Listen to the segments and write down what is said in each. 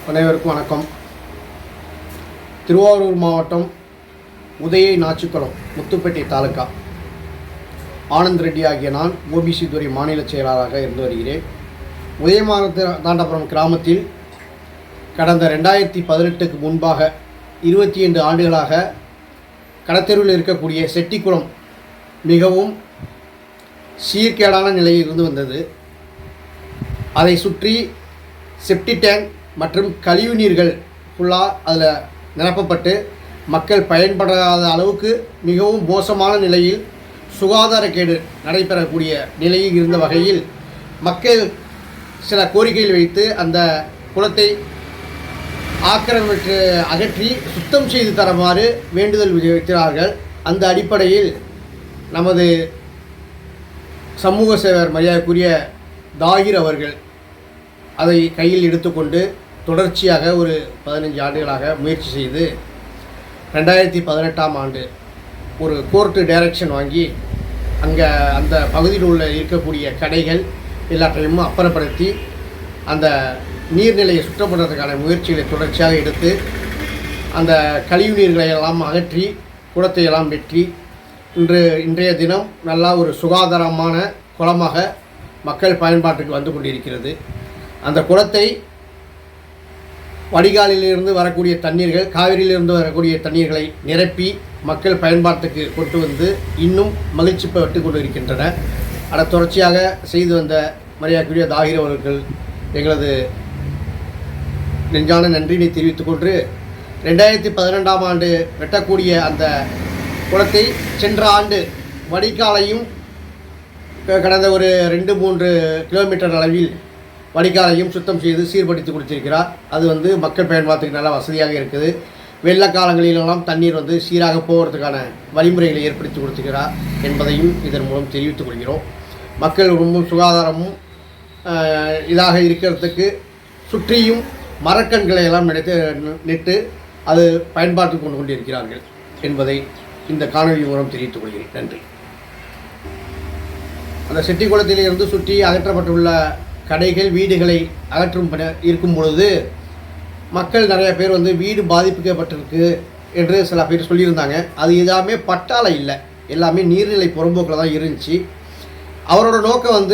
அனைவருக்கும் வணக்கம். திருவாரூர் மாவட்டம் உதயை நாச்சிக்குளம் முத்துப்பேட்டை தாலுக்கா ஆனந்த் ரெட்டி ஆகிய நான் ஓபிசி துறை மாநில செயலாளராக இருந்து வருகிறேன். உதயமானதாண்டபுரம் கிராமத்தில் கடந்த 2018க்கு முன்பாக 25 ஆண்டுகளாக கடத்தெருவில் இருக்கக்கூடிய செட்டிக்குளம் மிகவும் சீர்கேடான நிலையில் இருந்து வந்தது. அதை சுற்றி செப்டி டேங்க் மற்றும் கழிவு நீர்கள் ஃபுல்லாக அதில் நிரப்பப்பட்டு மக்கள் பயன்படாத அளவுக்கு மிகவும் மோசமான நிலையில் சுகாதாரக்கேடு நடைபெறக்கூடிய நிலையில் இருந்த வகையில் மக்கள் சில கோரிக்கைகள் வைத்து அந்த குளத்தை ஆக்கிரமித்து அகற்றி சுத்தம் செய்து தருமாறு வேண்டுதல் வைக்கிறார்கள். அந்த அடிப்படையில் நமது சமூக சேவர் மரியாதைக்குரிய தாகிர் அவர்கள் அதை கையில் எடுத்துக்கொண்டு தொடர்ச்சியாக ஒரு 15 ஆண்டுகளாக முயற்சி செய்து 2018ஆம் ஆண்டு ஒரு கோர்ட்டு டைரக்ஷன் வாங்கி அங்கே அந்த பகுதியில் உள்ள இருக்கக்கூடிய கடைகள் எல்லாத்தையும் அப்புறப்படுத்தி அந்த நீர்நிலையை சுத்தம் பண்ணுறதுக்கான முயற்சிகளை தொடர்ச்சியாக எடுத்து அந்த கழிவு நீர்களை எல்லாம் அகற்றி குளத்தை எல்லாம் வெற்றி இன்றைய தினம் நல்லா ஒரு சுகாதாரமான குளமாக மக்கள் பயன்பாட்டுக்கு வந்து கொண்டிருக்கிறது. அந்த குளத்தை வடிகாலிலிருந்து வரக்கூடிய தண்ணீர்கள், காவிரியிலிருந்து வரக்கூடிய தண்ணீர்களை நிரப்பி மக்கள் பயன்பாட்டுக்கு கொண்டு வந்து இன்னும் மகிழ்ச்சி பட்டு கொண்டு இருக்கின்றன. அதை தொடர்ச்சியாக செய்து வந்த மரியாதைக்குரிய தாகிர் அவர்கள் எங்களது நெஞ்சான நன்றியை தெரிவித்துக் கொண்டு 2012ஆம் ஆண்டு வெட்டக்கூடிய அந்த குளத்தை சென்ற ஆண்டு வடிகாலையும் கடந்த ஒரு 2-3 கிலோமீட்டர் அளவில் வடிகாலையும் சுத்தம் செய்து சீர்படுத்தி கொடுத்திருக்கிறார். அது மக்கள் பயன்பாட்டுக்கு நல்லா வசதியாக இருக்குது. வெள்ள காலங்களிலெல்லாம் தண்ணீர் சீராக போகிறதுக்கான வழிமுறைகளை ஏற்படுத்தி கொடுத்துக்கிறார் என்பதையும் இதன் மூலம் தெரிவித்துக் கொள்கிறோம். மக்கள் ரொம்ப சுகாதாரமும் இதாக இருக்கிறதுக்கு சுற்றியும் மரக்கன்களை எல்லாம் நட்டு அது பயன்பாட்டுக்கு கொண்டு கொண்டிருக்கிறார்கள் என்பதை இந்த காணொலி மூலம் தெரிவித்துக் கொள்கிறேன். நன்றி. அந்த செட்டிக்குளத்திலிருந்து சுற்றி அகற்றப்பட்டுள்ள கடைகள் வீடுகளை அகற்றும் இருக்கும் பொழுது மக்கள் நிறைய பேர் வீடு பாதிக்கப்பட்டிருக்கு என்று சில பேர் சொல்லியிருந்தாங்க. அது எல்லாமே பட்டால இல்லை, எல்லாமே நீர்நிலை புறம்போக்கில் தான் இருந்துச்சு. அவரோட நோக்கம்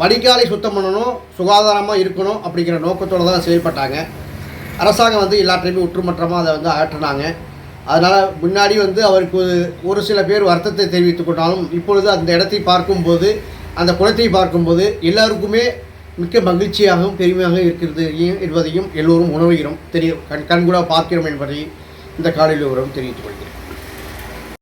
வடிகாலை சுத்தம் பண்ணணும், சுகாதாரமாக இருக்கணும் அப்படிங்கிற நோக்கத்தோடு தான் செயல்பட்டாங்க. அரசாங்கம் எல்லாத்தையுமே ஒற்றுமற்றமாக அதை அகற்றினாங்க. அதனால் முன்னாடி அவருக்கு ஒரு சில பேர் வருத்தத்தை தெரிவித்துக் கொண்டாலும் இப்பொழுது அந்த இடத்தை பார்க்கும்போது, அந்த குளத்தை பார்க்கும்போது எல்லாருக்குமே மிக்க மகிழ்ச்சியாகவும் பெருமையாக இருக்கிறது என்பதையும் எல்லோரும் உணர்கிறோம், கண்கூட பார்க்கிறோம் என்பதை இந்த காலையில் தெரிவித்துக் கொள்கிறேன்.